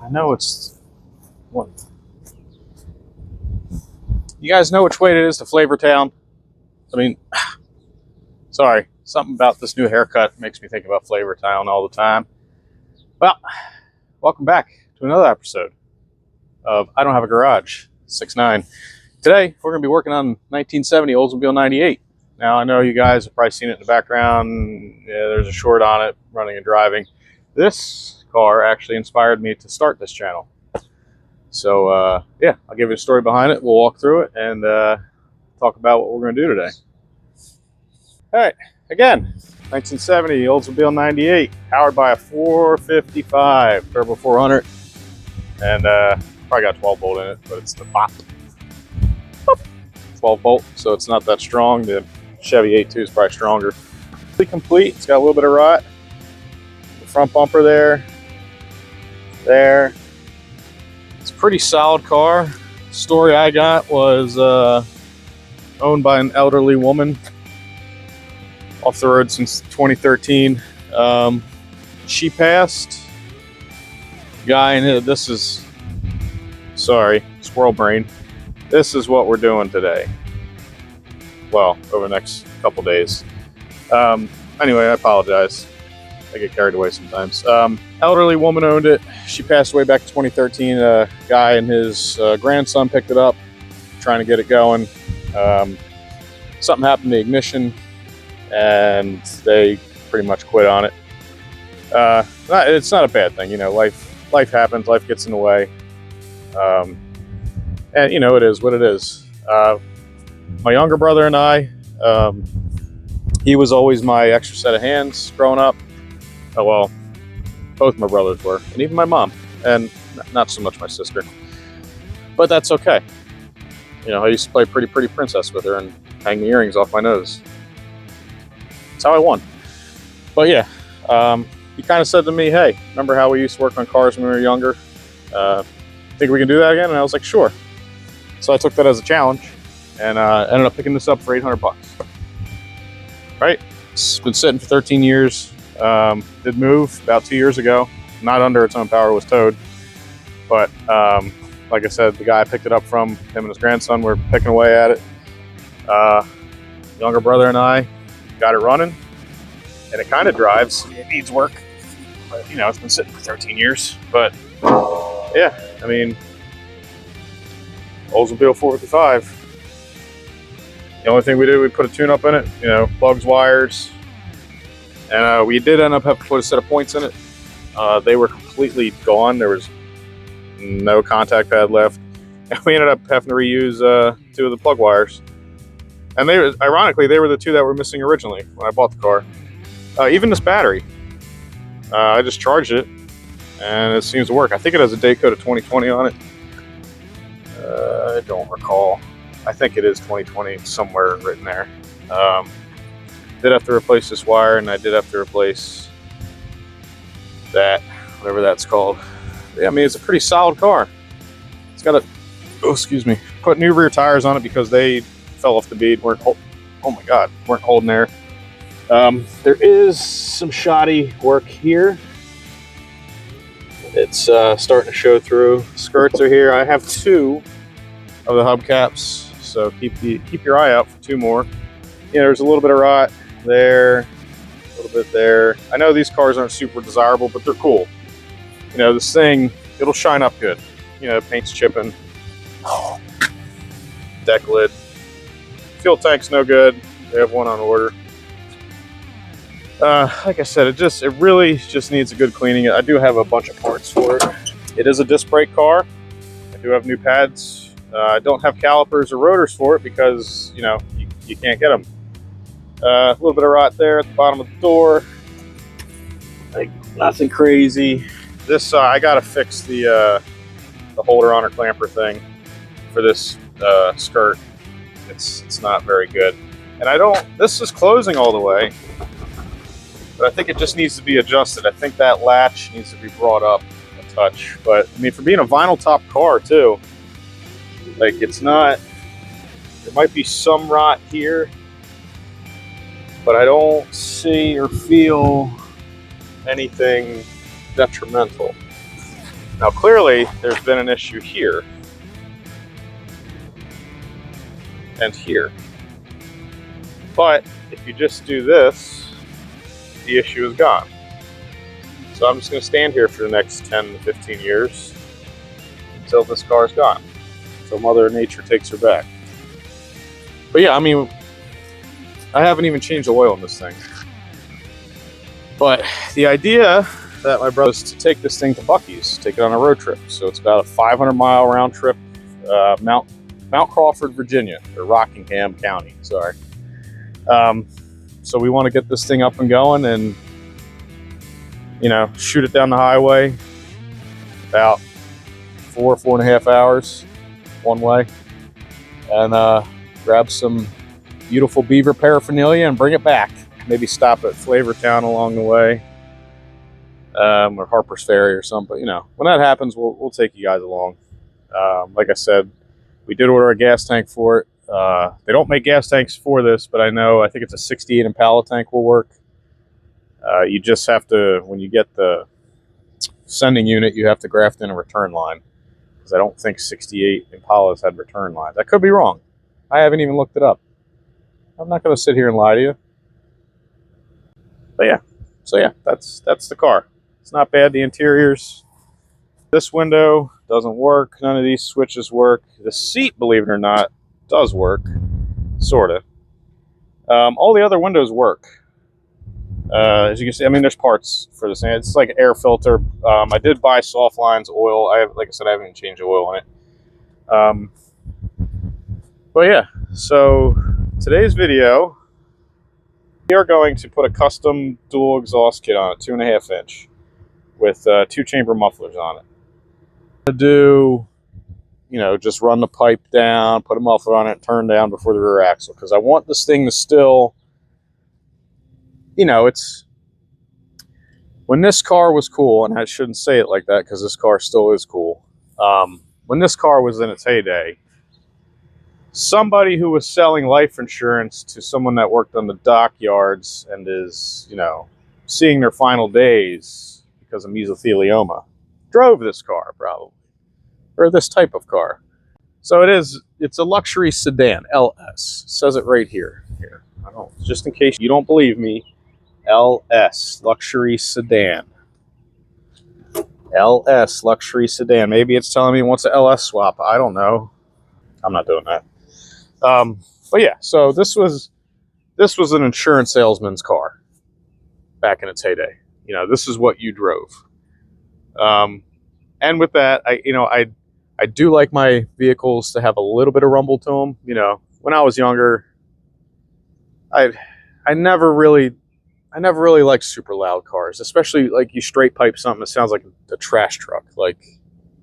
I know it's what. You guys know which way it is to Flavortown? I mean, sorry, something about this new haircut makes me think about Flavortown all the time. Well, welcome back to another episode of I Don't Have a Garage 6'9". Today, we're going to be working on 1970 Oldsmobile 98. Now, I know you guys have probably seen it in the background. Yeah, there's a short on it, running and driving. This car actually inspired me to start this channel. So, yeah, I'll give you a story behind it. We'll walk through it and talk about what we're going to do today. All right, again, 1970 Oldsmobile 98, powered by a 455 Turbo 400. And probably got 12 volt in it, but it's the BOP. 12 volt, so it's not that strong. The Chevy A2 is probably stronger. Fully complete. It's got a little bit of rot. The front bumper there. It's a pretty solid car. The story I got was owned by an elderly woman. Off the road since 2013. She passed. Guy in it. This is, sorry, squirrel brain. This is what we're doing today. Well, over the next couple days. Anyway, I apologize. I get carried away sometimes. Elderly woman owned it. She passed away back in 2013. A guy and his grandson picked it up, trying to get it going. Something happened to the ignition, and they pretty much quit on it. It's not a bad thing, you know. Life happens. Life gets in the way. And you know, it is what it is. My younger brother and I, he was always my extra set of hands growing up. Oh, well, both my brothers were, and even my mom, and not so much my sister. But that's okay. You know, I used to play Pretty Pretty Princess with her and hang the earrings off my nose. That's how I won. But yeah, he kind of said to me, hey, remember how we used to work on cars when we were younger? Think we can do that again? And I was like, sure. So I took that as a challenge and ended up picking this up for $800. Right? It's been sitting for 13 years. Did move about 2 years ago. Not under its own power, was towed. But like I said, the guy I picked it up from, him and his grandson, were picking away at it. Younger brother and I got it running. And it kind of drives. It needs work. But, you know, it's been sitting for 13 years. But, yeah, I mean, Oldsmobile 455. The only thing we did, we put a tune-up in it, you know, plugs, wires. And we did end up having to put a set of points in it. They were completely gone. There was no contact pad left. And we ended up having to reuse 2 of the plug wires. And they, ironically, they were the 2 that were missing originally when I bought the car. Even this battery. I just charged it, and it seems to work. I think it has a date code of 2020 on it. I don't recall. I think it is 2020 somewhere written there. Did have to replace this wire, and I did have to replace that, whatever that's called. Yeah, I mean, it's a pretty solid car. It's got a, oh, excuse me, put new rear tires on it because they fell off the bead. Weren't holding there. There is some shoddy work here. It's starting to show through. Skirts are here. I have 2 of the hubcaps, so keep your eye out for 2 more. You know, there's a little bit of rot there, a little bit there. I know these cars aren't super desirable, but they're cool. You know, this thing, it'll shine up good. You know, paint's chipping. Deck lid. Fuel tank's no good. They have one on order. Like I said, it really just needs a good cleaning. I do have a bunch of parts for it. It is a disc brake car. I do have new pads. I don't have calipers or rotors for it because, you know, you can't get them. A little bit of rot there at the bottom of the door. Like, nothing crazy. This, I gotta fix the holder on or clamper thing for this skirt. It's not very good. And this is closing all the way, but I think it just needs to be adjusted. I think that latch needs to be brought up a touch. But I mean, for being a vinyl top car too, like, it's not, there might be some rot here, but I don't see or feel anything detrimental. Now clearly there's been an issue here and here. But if you just do this, the issue is gone. So I'm just going to stand here for the next 10 to 15 years until this car is gone. Until Mother Nature takes her back. But yeah, I mean, I haven't even changed the oil in this thing. But the idea that my brother is to take this thing to Buc-ee's, take it on a road trip. So it's about a 500-mile round trip, Mount Crawford, Virginia, or Rockingham County, sorry. So we want to get this thing up and going and, you know, shoot it down the highway about 4.5 hours one way, and grab some beautiful beaver paraphernalia and bring it back. Maybe stop at Flavortown along the way, or Harper's Ferry or something. But, you know, when that happens, we'll take you guys along. Like I said, we did order a gas tank for it. They don't make gas tanks for this, but I think it's a 68 Impala tank will work. You just have to, when you get the sending unit, you have to graft in a return line, because I don't think 68 Impalas had return lines. I could be wrong. I haven't even looked it up. I'm not going to sit here and lie to you. But yeah, so yeah, that's the car. It's not bad. The interiors, this window doesn't work. None of these switches work. The seat, believe it or not, does work, sort of. All the other windows work. As you can see, I mean, there's parts for this thing. It's like an air filter. I did buy soft lines oil. Like I said, I haven't even changed the oil in it. But yeah, so today's video, we are going to put a custom dual exhaust kit on it, 2.5 inch, with 2-chamber mufflers on it. To do, you know, just run the pipe down, put a muffler on it, turn down before the rear axle, because I want this thing to still, you know, it's, when this car was cool, and I shouldn't say it like that because this car still is cool. When this car was in its heyday, somebody who was selling life insurance to someone that worked on the dockyards and is, you know, seeing their final days because of mesothelioma, drove this car probably, or this type of car. So it's a luxury sedan, LS. It says it right here. I don't, just in case you don't believe me, LS, luxury sedan. LS, luxury sedan. Maybe it's telling me it wants an LS swap. I don't know. I'm not doing that. But yeah, so this was an insurance salesman's car back in its heyday. You know, this is what you drove. And with that, I do like my vehicles to have a little bit of rumble to them. You know, when I was younger, I never really liked super loud cars, especially like you straight pipe something that sounds like a trash truck. Like,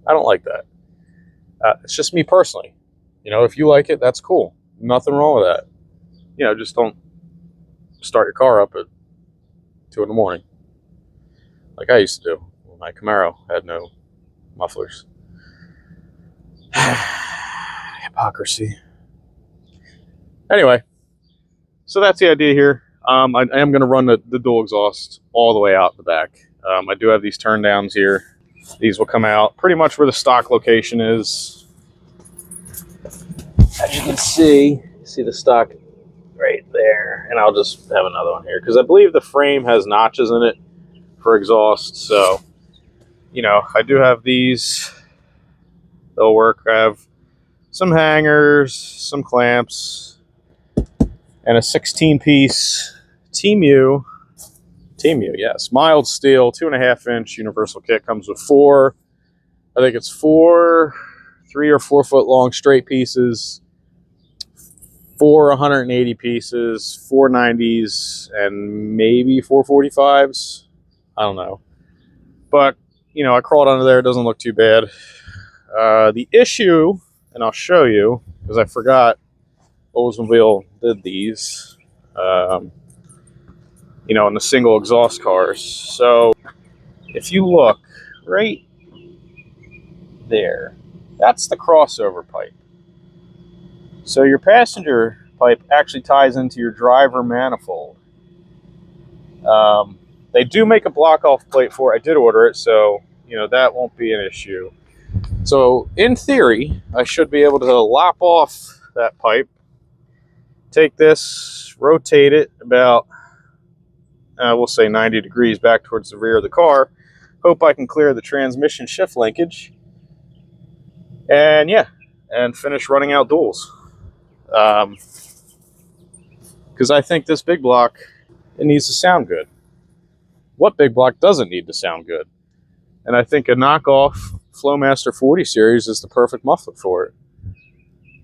I don't like that. It's just me personally. You know, if you like it, that's cool. Nothing wrong with that. You know, just don't start your car up at 2 in the morning, like I used to do when my Camaro had no mufflers. Hypocrisy. Anyway, so that's the idea here. I am going to run the dual exhaust all the way out the back. I do have these turn downs here. These will come out pretty much where the stock location is. As you can see the stock right there. And I'll just have another one here, because I believe the frame has notches in it for exhaust. So, you know, I do have these. They'll work. I have some hangers, some clamps, and a 16-piece TMU, yes, mild steel, 2.5 inch universal kit. Comes with four 3 or 4 foot long straight pieces, 4 180 pieces, 4 90s, and maybe 4 45s. I don't know. But, you know, I crawled under there. It doesn't look too bad. The issue, and I'll show you, because I forgot Oldsmobile did these, you know, in the single exhaust cars. So if you look right there, that's the crossover pipe. So your passenger pipe actually ties into your driver manifold. They do make a block off plate for it. I did order it, so that won't be an issue. So in theory, I should be able to lop off that pipe, take this, rotate it about, we'll say 90 degrees back towards the rear of the car. Hope I can clear the transmission shift linkage. And yeah, and finish running out duals. Because I think this big block, it needs to sound good. What big block doesn't need to sound good? And I think a knockoff Flowmaster 40 series is the perfect muffler for it.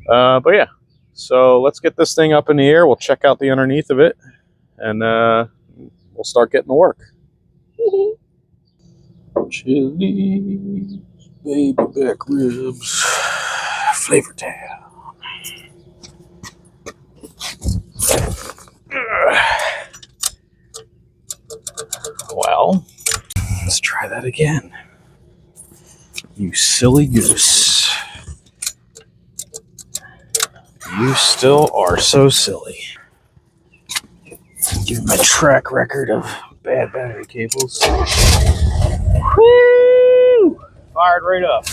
But yeah, so let's get this thing up in the air. We'll check out the underneath of it, and we'll start getting to work. Chili, baby back ribs, Flavortown. Well, let's try that again. You silly goose. You still are so silly. Give my track record of bad battery cables. Woo! Fired right up.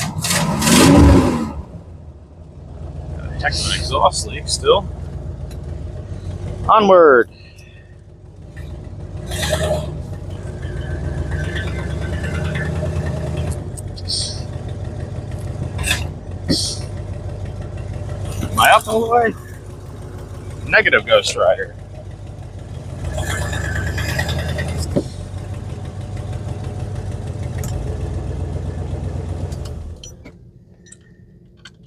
Check my exhaust leak still. Onward. Am I up all the way? Negative Ghost Rider.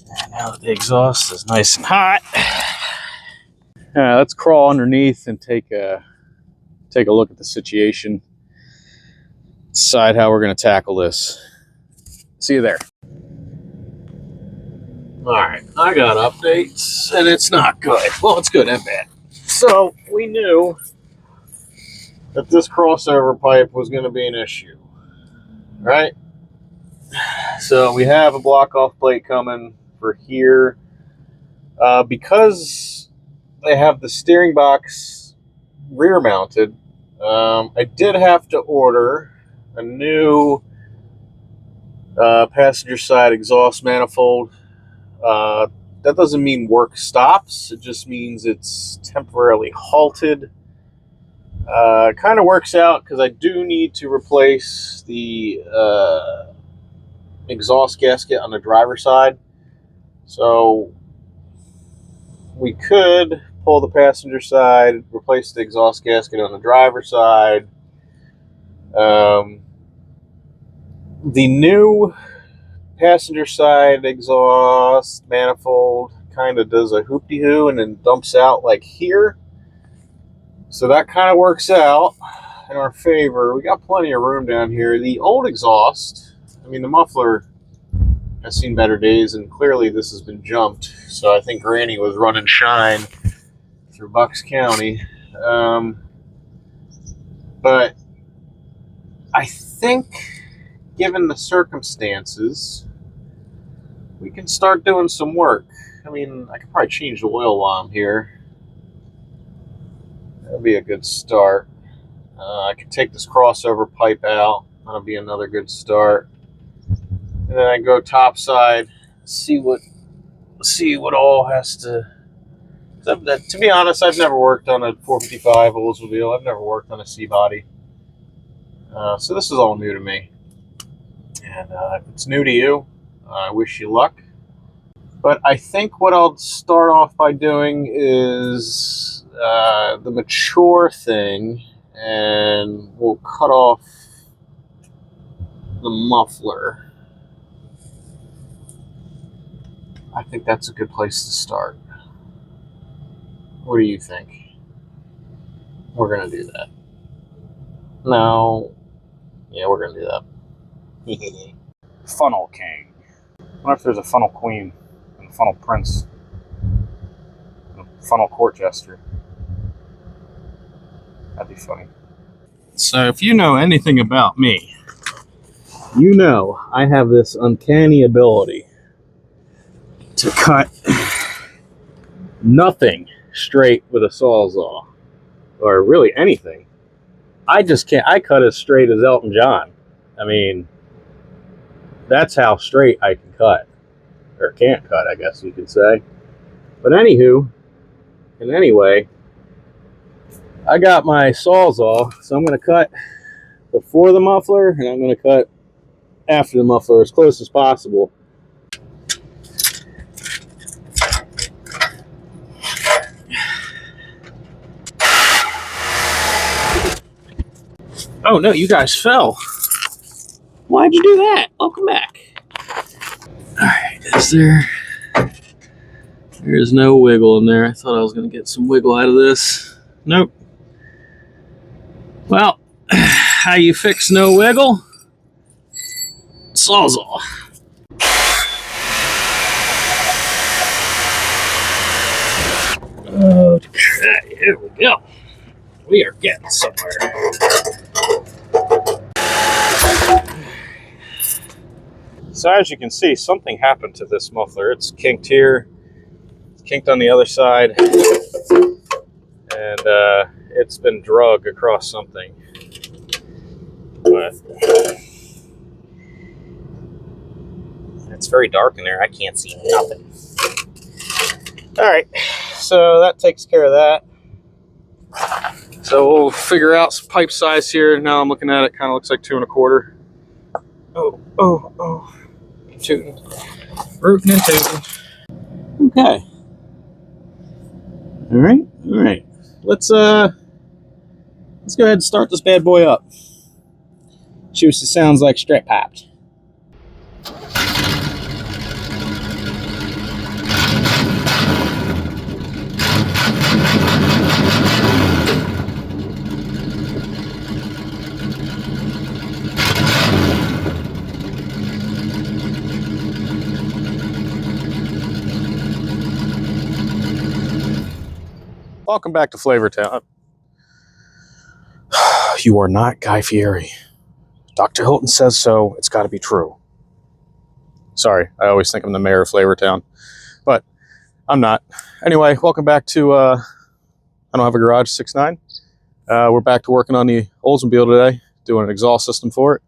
And now that the exhaust is nice and hot, let's crawl underneath and take a look at the situation. Decide how we're going to tackle this. See you there. Alright, I got updates, and it's not good. Well, it's good and bad. So, we knew that this crossover pipe was going to be an issue. Right? So, we have a block-off plate coming for here. Because they have the steering box rear-mounted, I did have to order a new passenger side exhaust manifold. That doesn't mean work stops. It just means it's temporarily halted. Kind of works out because I do need to replace the exhaust gasket on the driver's side. So we could pull the passenger side, replace the exhaust gasket on the driver's side. The new passenger side exhaust manifold kind of does a hoop-de-hoo and then dumps out like here. So that kind of works out in our favor. We got plenty of room down here. The old exhaust, I mean, the muffler has seen better days, and clearly this has been jumped. So I think Granny was running shine through Bucks County. But I think, given the circumstances, we can start doing some work. I mean, I could probably change the oil while I'm here. That'll be a good start. I could take this crossover pipe out. That'll be another good start. And then I go topside, see what all has to. To be honest, I've never worked on a 455 Oldsmobile. I've never worked on a C-body. So this is all new to me. And if it's new to you, I wish you luck. But I think what I'll start off by doing is the mature thing, and we'll cut off the muffler. I think that's a good place to start. What do you think? We're going to do that. No. Yeah, we're going to do that. Funnel King. I wonder if there's a funnel queen and a funnel prince and a funnel court jester. That'd be funny. So if you know anything about me, you know I have this uncanny ability to cut nothing straight with a sawzall, or really anything. I just can't. I cut as straight as Elton John. I mean, That's how straight I can cut, or can't cut, I guess you could say. But anywho, and anyway, I got my sawzall, so I'm going to cut before the muffler, and I'm going to cut after the muffler as close as possible. Oh no, you guys fell. Why'd you do that? Welcome back. Alright, there's no wiggle in there. I thought I was going to get some wiggle out of this. Nope. Well, how you fix no wiggle? Sawzall. Okay, here we go. We are getting somewhere. So as you can see, something happened to this muffler. It's kinked here, it's kinked on the other side, and it's been drug across something. But it's very dark in there. I can't see nothing. All right, so that takes care of that. So we'll figure out some pipe size here. Now I'm looking at it, kind of looks like 2 1/4. Oh. Tooting. Rootin' and tootin'. Okay. All right. Let's go ahead and start this bad boy up. See what it sounds like straight piped. Welcome back to Flavortown. You are not Guy Fieri. Dr. Hilton says so. It's got to be true. Sorry, I always think I'm the mayor of Flavortown, but I'm not. Anyway, welcome back to I Don't Have a Garage 6'9". We're back to working on the Oldsmobile today, doing an exhaust system for it.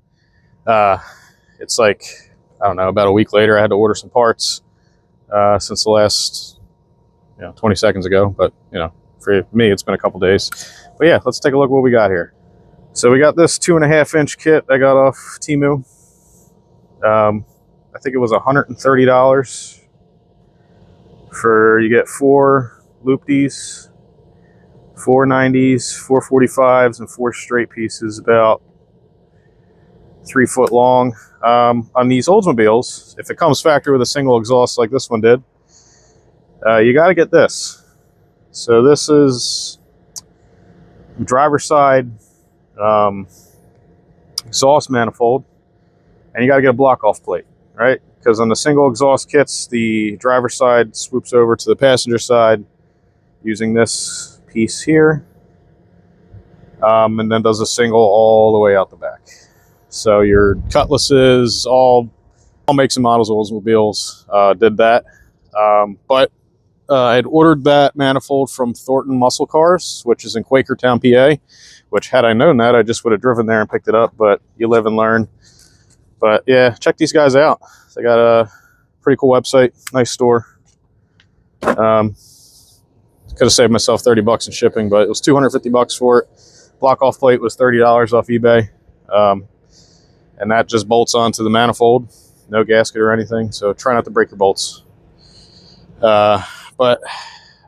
It's like, I don't know, about a week later, I had to order some parts since the last 20 seconds ago, but for me it's been a couple days. But yeah, let's take a look at what we got here. So we got this 2.5-inch kit I got off Temu. I think it was $130 for, you get 4 loop-Ds, 4 90s, 4 45s, and 4 straight pieces, about 3 foot long. On these Oldsmobiles, if it comes factory with a single exhaust like this one did, you got to get this. So this is driver's side exhaust manifold, and you got to get a block off plate, right? Because on the single exhaust kits, the driver's side swoops over to the passenger side using this piece here, and then does a single all the way out the back. So your Cutlasses, all makes and models of Oldsmobiles did that, but I had ordered that manifold from Thornton Muscle Cars, which is in Quakertown, PA, which had I known that, I just would have driven there and picked it up, but you live and learn. But yeah, check these guys out. They got a pretty cool website, nice store. Could have saved myself $30 in shipping, but it was $250 for it. Block off plate was $30 off eBay. And that just bolts onto the manifold, no gasket or anything, so try not to break your bolts. But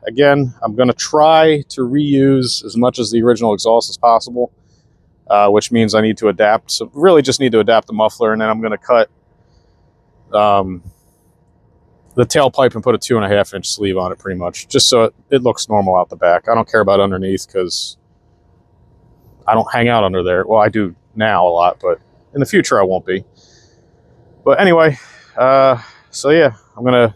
again, I'm going to try to reuse as much as the original exhaust as possible, which means I need to adapt. So really just need to adapt the muffler, and then I'm going to cut the tailpipe and put a 2.5-inch sleeve on it pretty much, just so it looks normal out the back. I don't care about underneath because I don't hang out under there. Well, I do now a lot, but in the future I won't be. But anyway, so yeah, I'm going to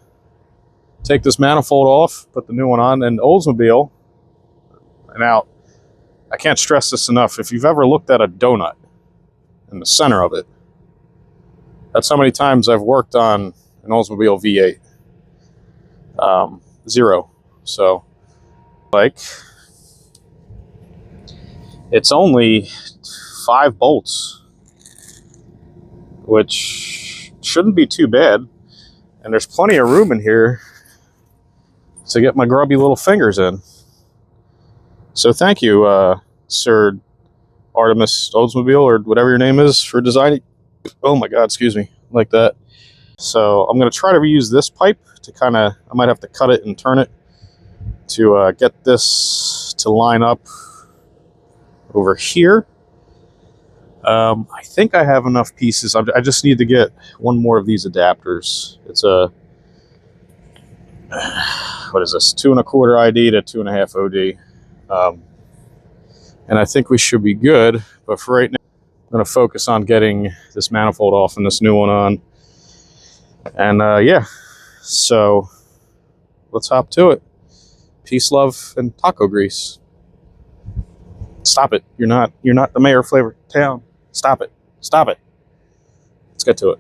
take this manifold off, put the new one on, and Oldsmobile. Now, I can't stress this enough. If you've ever looked at a donut in the center of it, that's how many times I've worked on an Oldsmobile V8. 0. So, like, it's only 5 bolts, which shouldn't be too bad. And there's plenty of room in here to get my grubby little fingers in. So thank you, Sir Artemis Oldsmobile, or whatever your name is, for designing. Oh my God, excuse me, like that. So I'm going to try to reuse this pipe to kind of, I might have to cut it and turn it to get this to line up over here. I think I have enough pieces. I just need to get one more of these adapters. It's a, what is this, 2 1/4 ID to 2.5 OD. And I think we should be good, but for right now, I'm going to focus on getting this manifold off and this new one on. And yeah, so let's hop to it. Peace, love, and taco grease. Stop it. You're not the mayor of Flavortown. Stop it. Stop it. Let's get to it.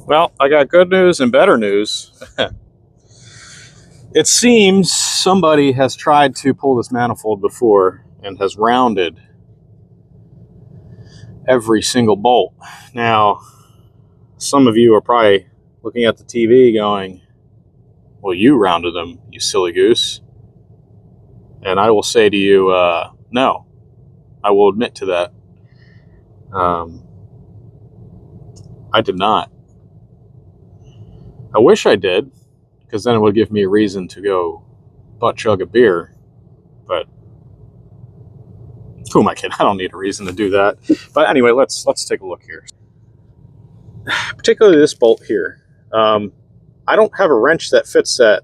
Well, I got good news and better news. It seems somebody has tried to pull this manifold before and has rounded every single bolt. Now, some of you are probably looking at the TV going, well, you rounded them, you silly goose. And I will say to you, no, I will admit to that. I did not. I wish I did, because then it would give me a reason to go butt chug a beer. But who am I kidding? I don't need a reason to do that. But anyway, let's take a look here. Particularly this bolt here. I don't have a wrench that fits that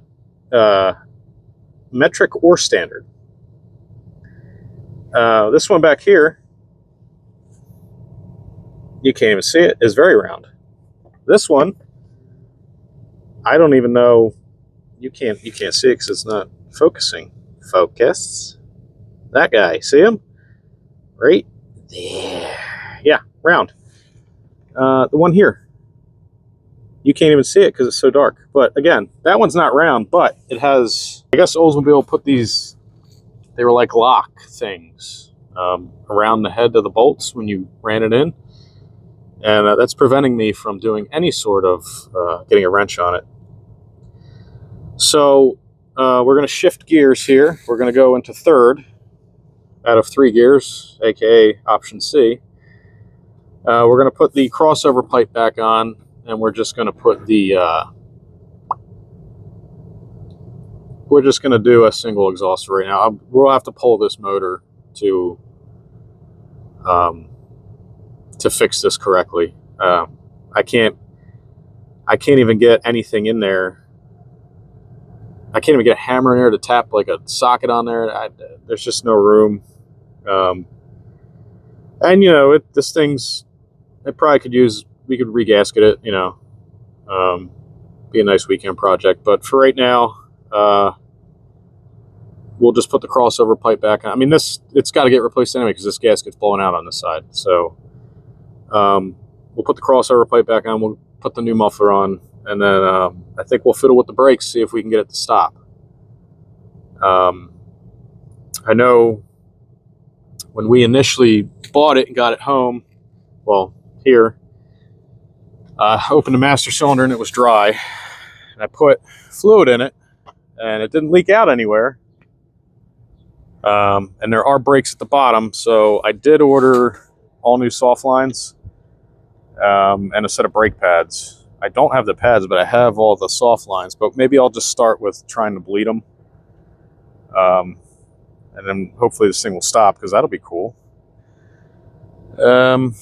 metric or standard. This one back here, you can't even see it, is very round. This one, I don't even know, you can't see it because it's not focusing. Focus. That guy, see him? Right there. Yeah, round. The one here, you can't even see it because it's so dark. But again, that one's not round, but it has, I guess Oldsmobile put these, they were like lock things around the head of the bolts when you ran it in. And that's preventing me from doing any sort of getting a wrench on it. So we're going to shift gears here. We're going to go into third out of 3 gears, aka option C. We're going to put the crossover pipe back on, and we're just going to put the we're just going to do a single exhaust right now. We'll have to pull this motor to fix this correctly. I can't even get anything in there. I can't even get a hammer in there to tap like a socket on there. There's just no room. And you know, this thing's, it probably could use, we could regasket it, you know, be a nice weekend project. But for right now, we'll just put the crossover pipe back on. I mean, it's got to get replaced anyway because this gasket's blowing out on this side. So we'll put the crossover pipe back on. We'll put the new muffler on, and then I think we'll fiddle with the brakes, see if we can get it to stop. I know when we initially bought it and got it home, well, here, I opened the master cylinder and it was dry. And I put fluid in it, and it didn't leak out anywhere. And there are brakes at the bottom, so I did order all new soft lines and a set of brake pads. I don't have the pads, but I have all the soft lines. But maybe I'll just start with trying to bleed them. And then hopefully this thing will stop, because that'll be cool. And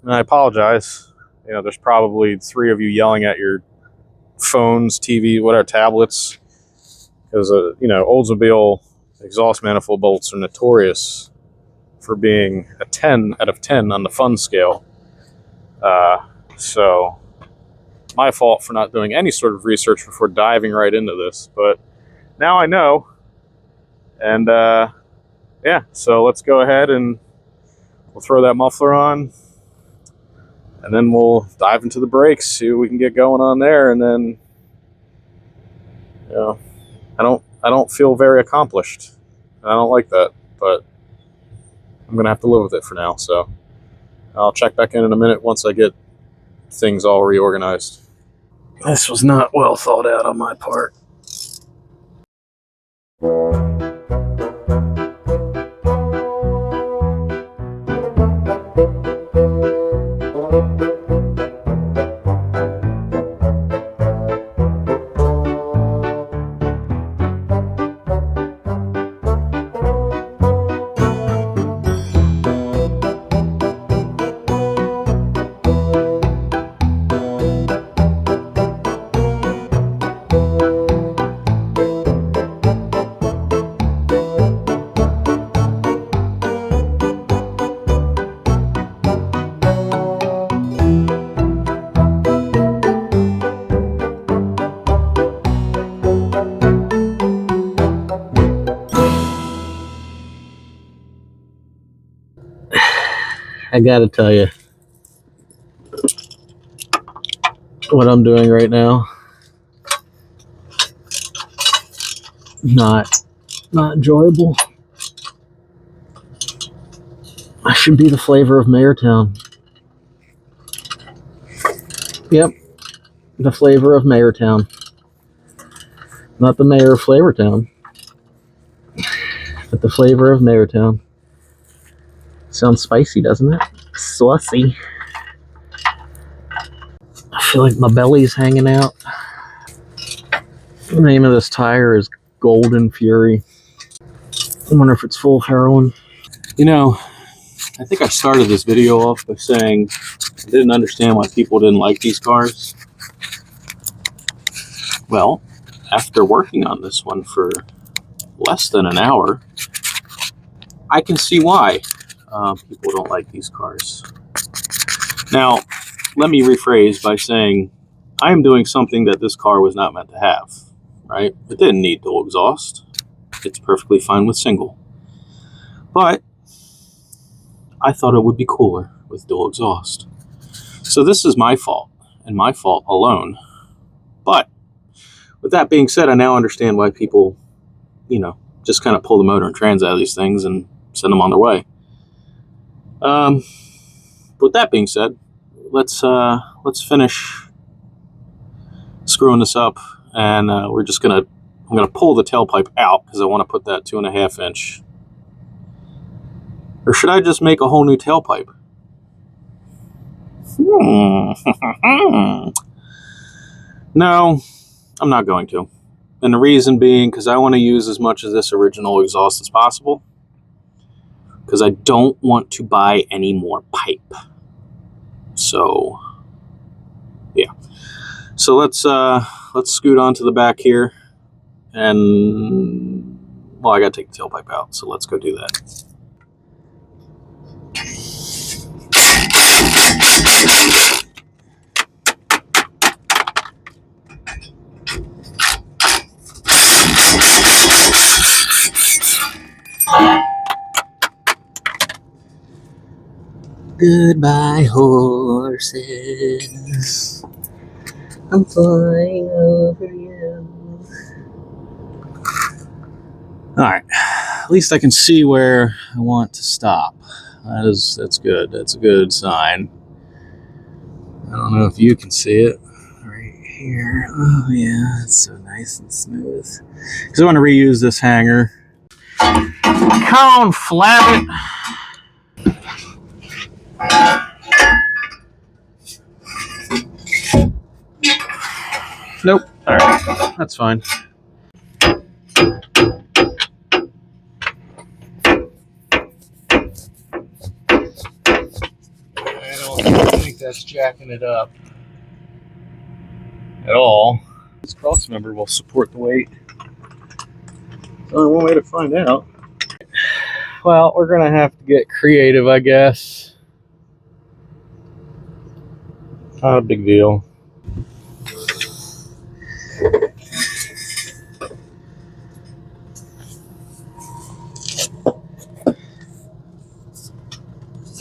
I apologize. You know, there's probably 3 of you yelling at your phones, TV, whatever, tablets. Because, you know, Oldsmobile exhaust manifold bolts are notorious for being a 10 out of 10 on the fun scale. So, my fault for not doing any sort of research before diving right into this. But now I know. And yeah, so let's go ahead and we'll throw that muffler on, and then we'll dive into the brakes, see what we can get going on there. And then, you know, I don't feel very accomplished. I don't like that, but I'm gonna have to live with it for now. So I'll check back in a minute once I get things all reorganized. This was not well thought out on my part. I gotta tell you, what I'm doing right now, not enjoyable. I should be the flavor of Mayortown. Yep, the flavor of Mayortown. Not the mayor of Flavortown, but the flavor of Mayortown. Sounds spicy, doesn't it? Saucy. I feel like my belly's hanging out. The name of this tire is Golden Fury. I wonder if it's full of heroin. You know, I think I started this video off by saying I didn't understand why people didn't like these cars. Well, after working on this one for less than an hour, I can see why people don't like these cars. Now, let me rephrase by saying I am doing something that this car was not meant to have, right? It didn't need dual exhaust. It's perfectly fine with single. But I thought it would be cooler with dual exhaust. So this is my fault, and my fault alone. But with that being said, I now understand why people, just kind of pull the motor and trans out of these things and send them on their way. With that being said, let's finish screwing this up, and I'm gonna pull the tailpipe out because I want to put that 2.5 inch. Or should I just make a whole new tailpipe? No, I'm not going to. And the reason being because I want to use as much of this original exhaust as possible, because I don't want to buy any more pipe. So yeah. So let's scoot on to the back here, and well, I gotta take the tailpipe out, so let's go do that. Goodbye, horses. I'm flying over you. Alright, at least I can see where I want to stop. That's good. That's a good sign. I don't know if you can see it. Right here. Oh yeah, it's so nice and smooth. Because I want to reuse this hanger. Come on, flap it. Nope. All right, that's fine. I don't think that's jacking it up at all. This cross member will support the weight. There's only one way to find out. Well, we're gonna have to get creative, I guess. Not a big deal.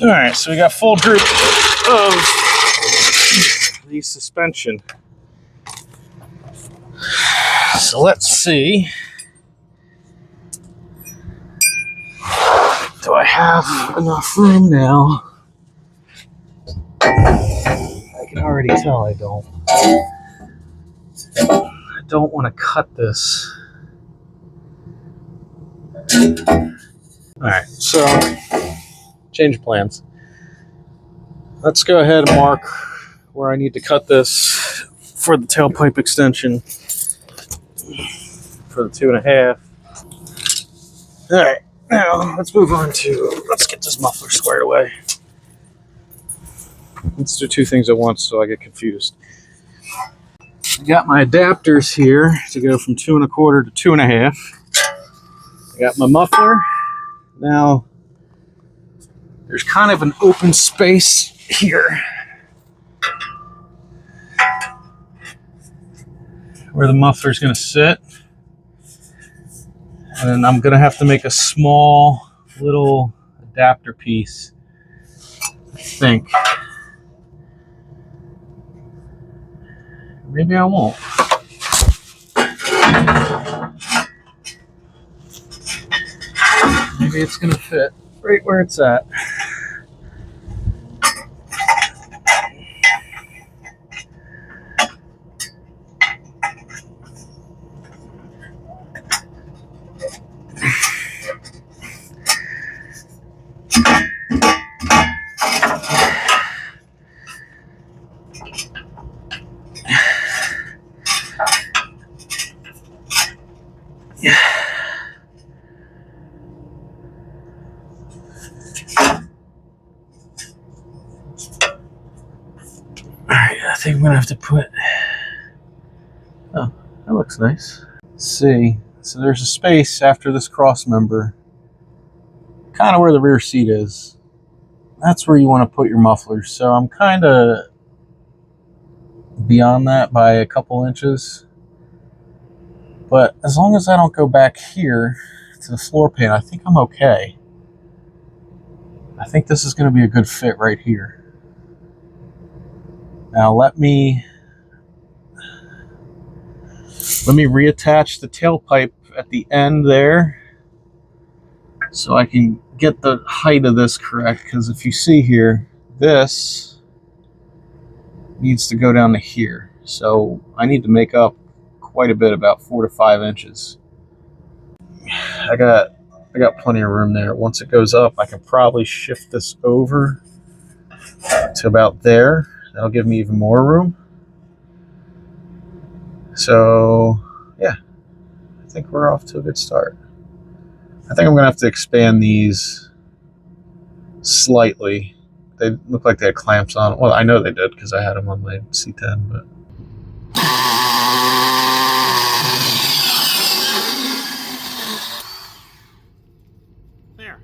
All right, so we got full group of the suspension. So let's see. Do I have enough room now? I can already already tell I don't. I don't want to cut this. Alright, so change of plans. Let's go ahead and mark where I need to cut this for the tailpipe extension for the 2.5. Alright, now let's move on to, let's get this muffler squared away. Let's do two things at once so I get confused. I got my adapters here to go from 2.25 to 2.5. I got my muffler. Now, there's kind of an open space here where the muffler is going to sit. And then I'm going to have to make a small little adapter piece, I think. Maybe I won't. Maybe it's going to fit right where it's at. Alright, I think I'm going to have to put... Oh, that looks nice. Let's see. So there's a space after this cross member, kind of where the rear seat is. That's where you want to put your mufflers. So I'm kind of beyond that by a couple inches. But as long as I don't go back here to the floor pan, I think I'm okay. I think this is going to be a good fit right here. Now let me reattach the tailpipe at the end there so I can get the height of this correct, because if you see here, this needs to go down to here. So I need to make up quite a bit, about 4 to 5 inches. I got plenty of room there. Once it goes up, I can probably shift this over to about there. That'll give me even more room. So, yeah, I think we're off to a good start. I think I'm gonna have to expand these slightly. They look like they had clamps on. Well, I know they did because I had them on my C10, but. There.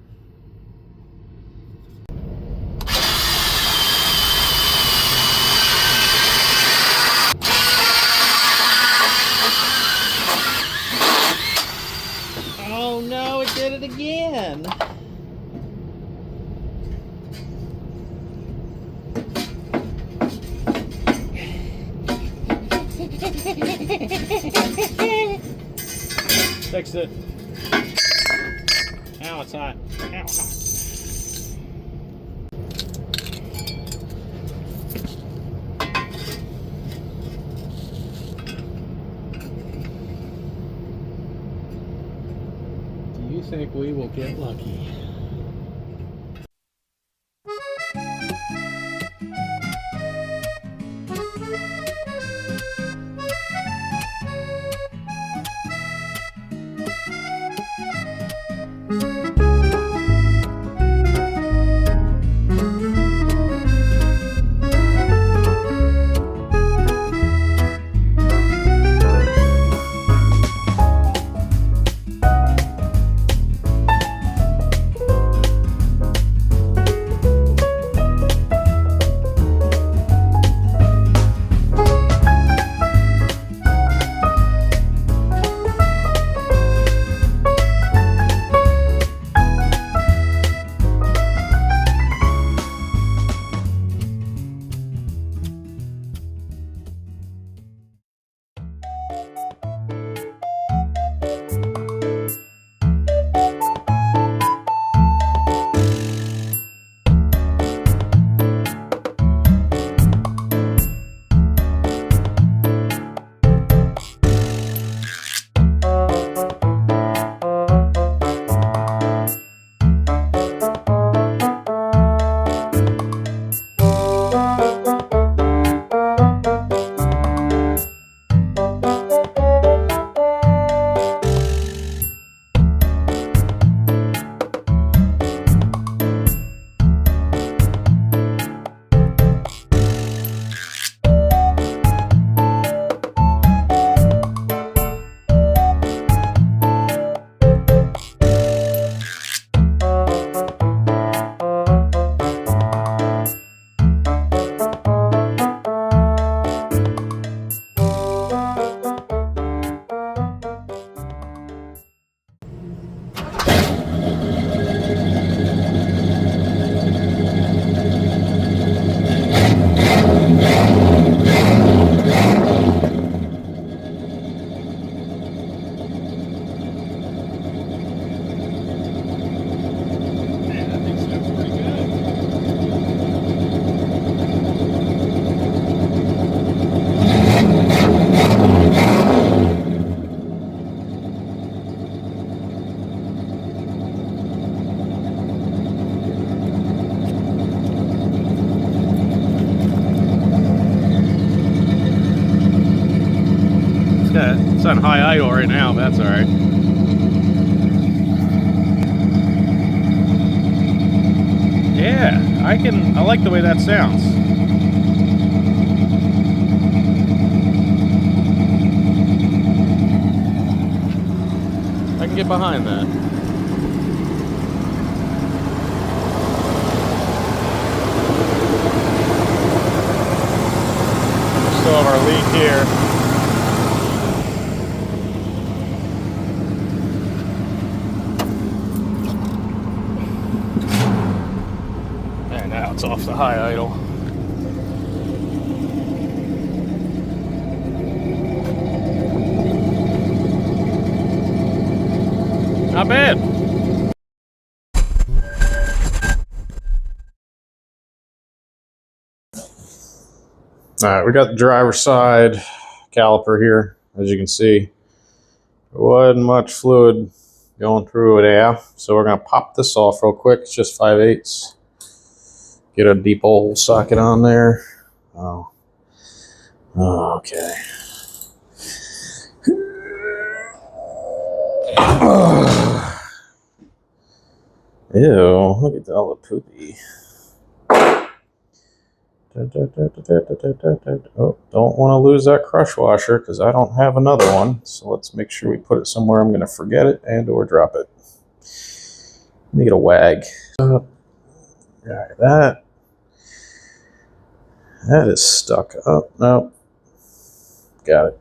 Oh no, it did it again. Fixed it. Now it's hot. Now it's hot. Do you think we will get lucky? It's on high idle right now, but that's all right. Yeah, I like the way that sounds. I can get behind that. Still have our leak here. And now it's off the high idle. Not bad. All right, we got the driver's side caliper here, as you can see. There wasn't much fluid going through it there, so we're gonna pop this off real quick. It's just 5/8. Get a deep hole socket on there. Oh, okay. Ew, look at all the poopy. Oh, don't want to lose that crush washer because I don't have another one. So let's make sure we put it somewhere I'm going to forget it and or drop it. Let me get a wag. All right, that is stuck up. Nope. Got it.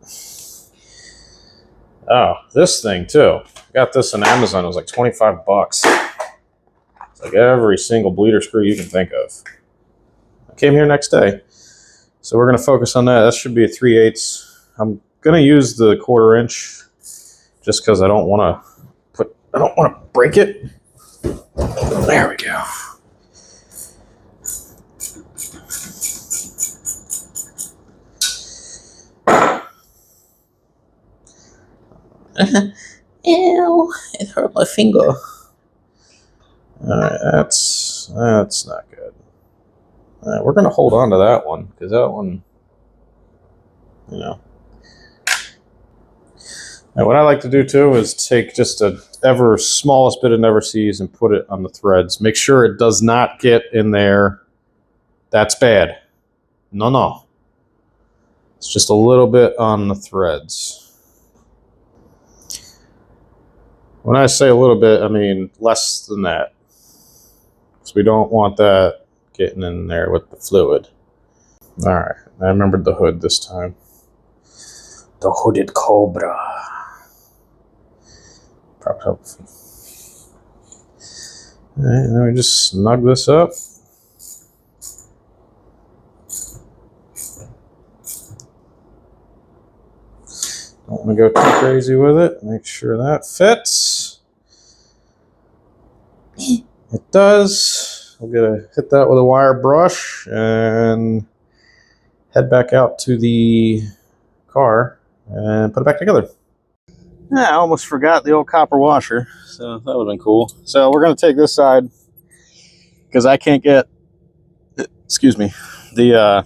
Oh, this thing too. I got this on Amazon. It was like 25 bucks. It's like every single bleeder screw you can think of. I came here next day. So we're going to focus on that. That should be a 3/8. I'm going to use the 1/4 inch just because I don't want to break it. There we go. Ew, it hurt my finger. Alright, that's not good. Alright, we're gonna hold on to that one, because that one, you know. And what I like to do too is take just a ever smallest bit of never sees and put it on the threads. Make sure it does not get in there. That's bad. No. It's just a little bit on the threads. When I say a little bit, I mean less than that. So we don't want that getting in there with the fluid. All right, I remembered the hood this time. The hooded cobra. Prop up. All right, then we just snug this up. Don't want to go too crazy with it. Make sure that fits. It does. We're gonna hit that with a wire brush and head back out to the car and put it back together. I almost forgot the old copper washer, so that would have been cool. So we're gonna take this side because I can't get, excuse me, the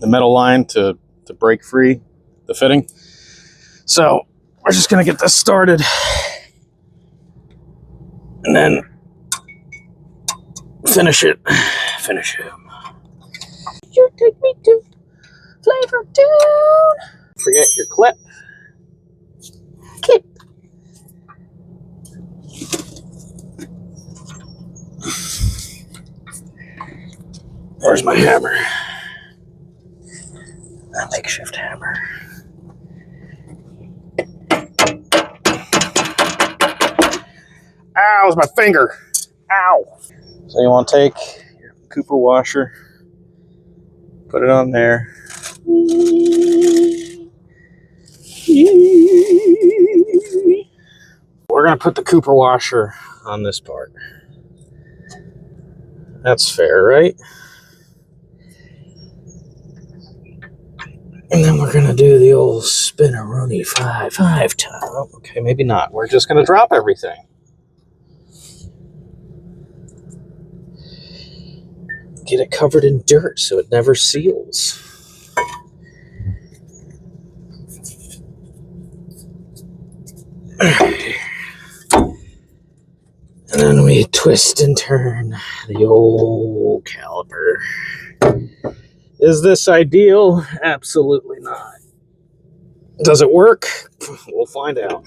metal line to break free the fitting. So we're just gonna get this started and then finish it. You take me to Flavortown. Forget your clip. Clip. Where's my hammer? A makeshift hammer. Ow, it's my finger. Ow. So you want to take your Cooper washer, put it on there. We're going to put the Cooper washer on this part. That's fair, right? And then we're going to do the old spinneroonie five time. Oh, okay, maybe not. We're just going to drop everything. Get it covered in dirt so it never seals. And then we twist and turn the old caliper. Is this ideal? Absolutely not. Does it work? We'll find out.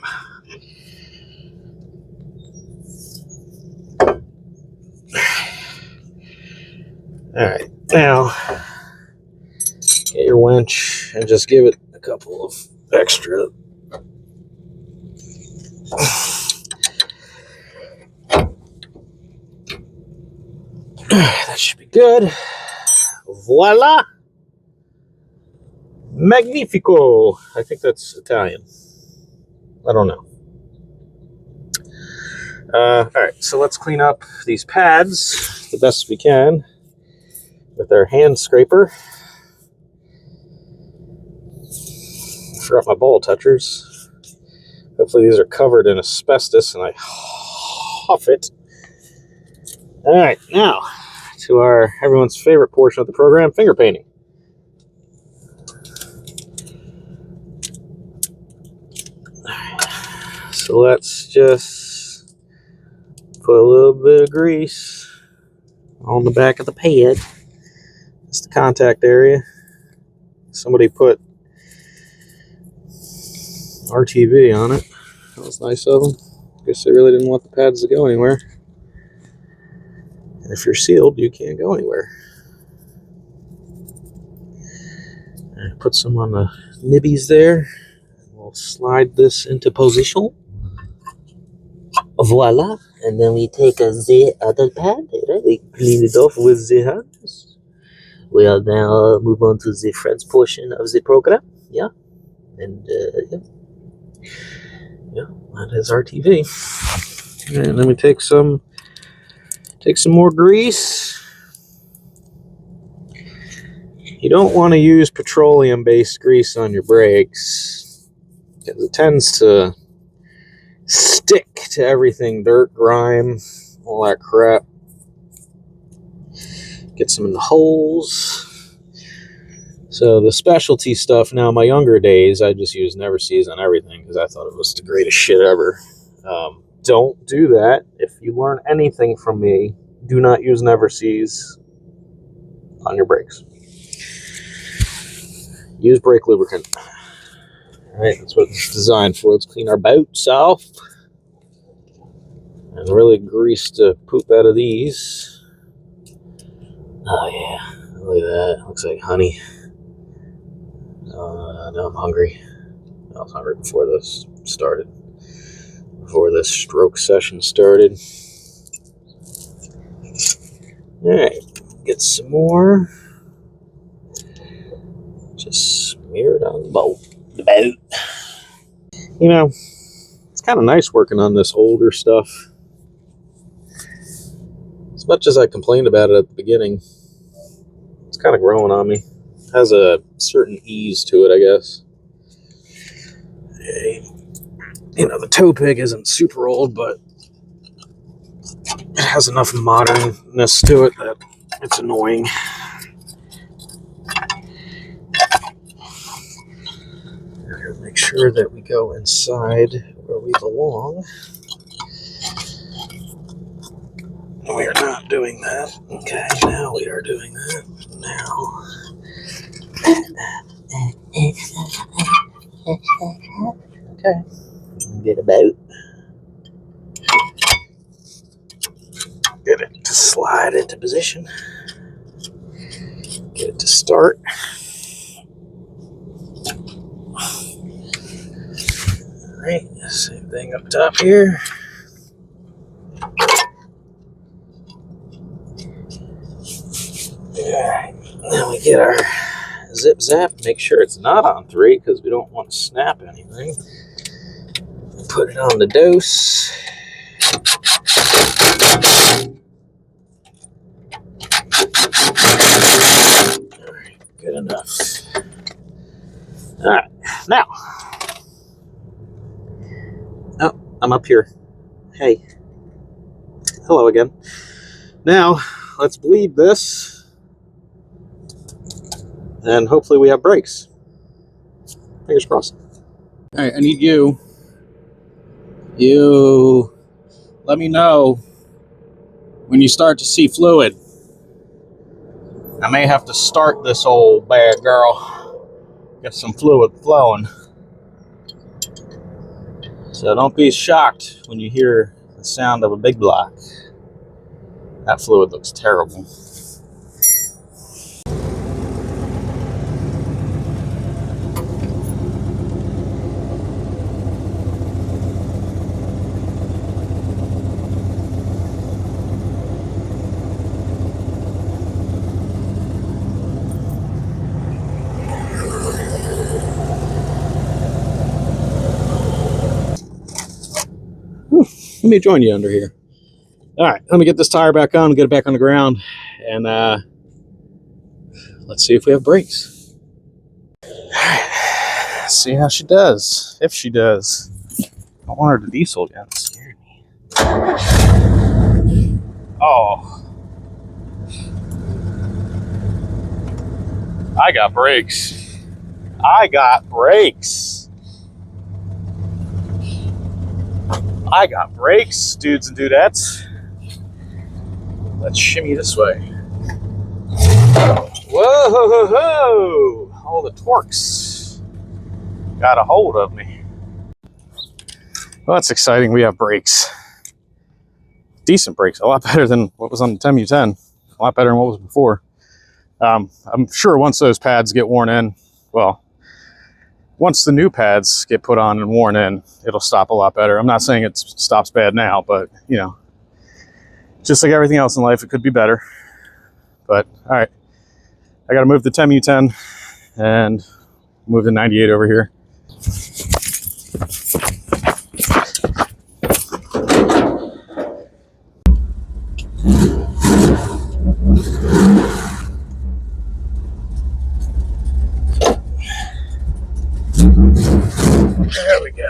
Alright, now get your winch and just give it a couple of extra. That should be good. Voila! Magnifico! I think that's Italian. I don't know. Alright, so let's clean up these pads the best we can with our hand scraper. Forgot my ball touchers. Hopefully these are covered in asbestos and I huff it. Alright, now to our everyone's favorite portion of the program, finger painting. So let's just put a little bit of grease on the back of the pad. It's the contact area. Somebody put RTV on it. That was nice of them. Guess they really didn't want the pads to go anywhere. And if you're sealed, you can't go anywhere. And put some on the nibbies there. We'll slide this into position. Voila. And then we take the other pad, right? We clean it off with the hands. We'll now move on to the French portion of the program. Yeah. And yeah, that is RTV. And then we take some more grease. You don't want to use petroleum-based grease on your brakes because it tends to stick to everything, dirt, grime, all that crap. Get some in the holes. So the specialty stuff now, my younger days, I just used Never-Seez on everything because I thought it was the greatest shit ever. Don't do that. If you learn anything from me, do not use Never-Seez on your brakes. Use brake lubricant. Alright, that's what it's designed for. Let's clean our boats off. And really grease the poop out of these. Oh yeah, look at that. Looks like honey. Now I'm hungry. I was hungry before this started. Before this stroke session started. Alright, get some more. Just smear it on the boat. You know, it's kind of nice working on this older stuff. As much as I complained about it at the beginning, it's kind of growing on me. It has a certain ease to it, I guess. You know, the tow pig isn't super old, but it has enough modernness to it that it's annoying. Make sure that we go inside where we belong. We are not doing that. Okay, now we are doing that. Now. Okay. Get a boat. Get it to slide into position. Get it to start. Alright, same thing up top here. Alright, now we get our zip zap. Make sure it's not on 3 because we don't want to snap anything. Put it on the dose. Alright, good enough. Alright, now. Oh, I'm up here. Hey. Hello again. Now, let's bleed this. And hopefully we have brakes. Fingers crossed. All right, I need you You let me know when you start to see fluid. I may have to start this old bad girl. Get some fluid flowing. So don't be shocked when you hear the sound of a big block. That fluid looks terrible. Let me join you under here. All right, let me get this tire back on, get it back on the ground, and let's see if we have brakes. All right, see how she does, if she does. I want her to diesel again. It scared me. Oh, I got brakes. I got brakes. I got brakes, dudes and dudettes. Let's shimmy this way. Whoa, ho, ho, ho. All the torques got a hold of me. Well, that's exciting. We have brakes. Decent brakes. A lot better than what was on the TEMU10. A lot better than what was before. I'm sure once those pads get worn in, well, once the new pads get put on and worn in, it'll stop a lot better. I'm not saying it stops bad now, but, you know, just like everything else in life, it could be better. But, all right. I got to move the TEMU10 and move the 98 over here. There we go.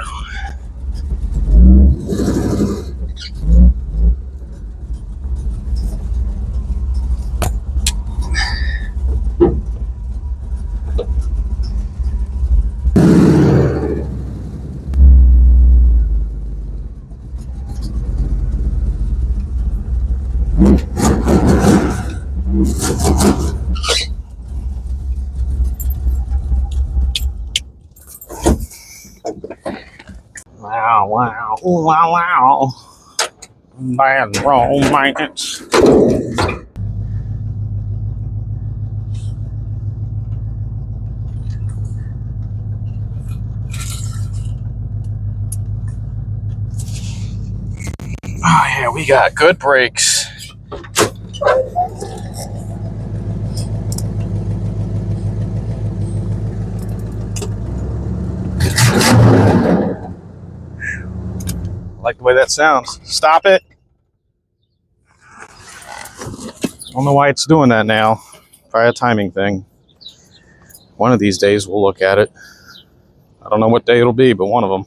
Wow, wow, wow, wow. Bad romance. Oh yeah, we got good brakes. I like the way that sounds. Stop it. I don't know why it's doing that now. Probably a timing thing. One of these days we'll look at it. I don't know what day it'll be, but one of them.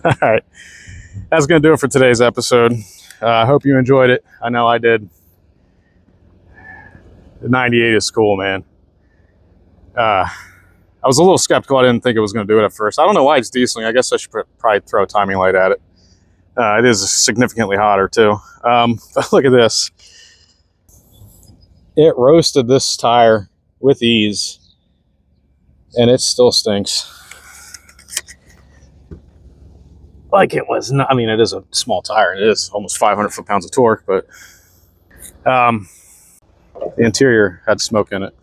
All right, that's going to do it for today's episode. I hope you enjoyed it. I know I did. The 98 is cool, man. I was a little skeptical. I didn't think it was going to do it at first. I don't know why it's dieseling. I guess I should probably throw a timing light at it. It is significantly hotter too. But look at this. It roasted this tire with ease, and it still stinks. Like it was not, I mean, it is a small tire, and it is almost 500 foot-pounds of torque, but the interior had smoke in it.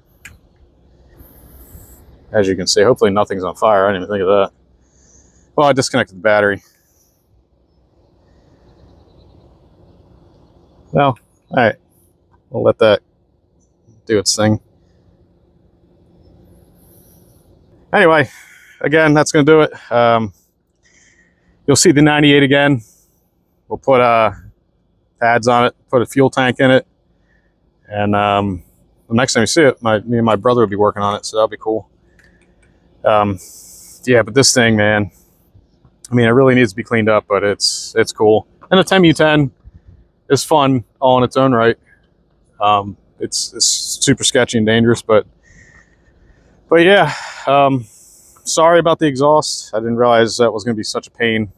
As you can see, hopefully nothing's on fire. I didn't even think of that. Well, I disconnected the battery. Well, all right. We'll let that do its thing. Anyway, again, that's going to do it. You'll see the 98 again. We'll put pads on it, put a fuel tank in it. And the next time you see it, me and my brother will be working on it, so that'll be cool. Yeah, but this thing, man, I mean, it really needs to be cleaned up, but it's cool. And the 10U10 is fun all in its own right. It's super sketchy and dangerous, but yeah. Sorry about the exhaust. I didn't realize that was going to be such a pain.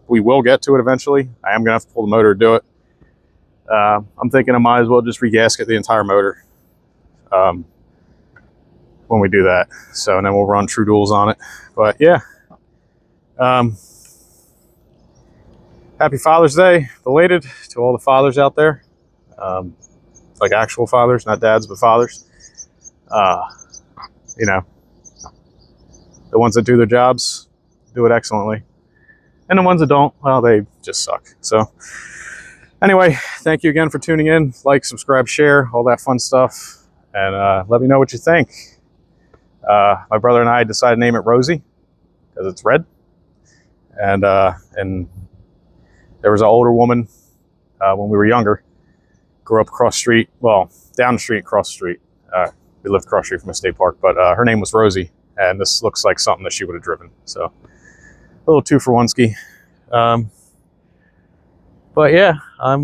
We will get to it eventually. I am going to have to pull the motor to do it. I'm thinking I might as well just regasket the entire motor when we do that. So, and then we'll run True Duals on it. But yeah. Happy Father's Day, belated, to all the fathers out there. Like actual fathers, not dads, but fathers. You know, the ones that do their jobs do it excellently. And the ones that don't, well, they just suck. So anyway, thank you again for tuning in. Like, subscribe, share, all that fun stuff. And let me know what you think. My brother and I decided to name it Rosie because it's red. And there was an older woman when we were younger, grew up across the street, well, down the street, across the street. We lived across the street from a state park, but her name was Rosie. And this looks like something that she would have driven. So a little 2-for-1 ski. But yeah, I'm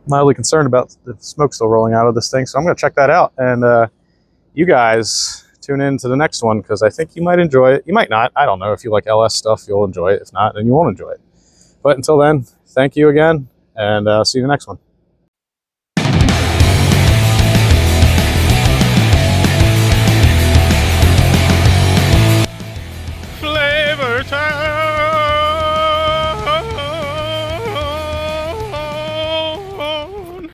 mildly concerned about the smoke still rolling out of this thing. So I'm going to check that out. And you guys tune in to the next one because I think you might enjoy it. You might not. I don't know. If you like LS stuff, you'll enjoy it. If not, then you won't enjoy it. But until then, thank you again, and see you in the next one. Flavortown.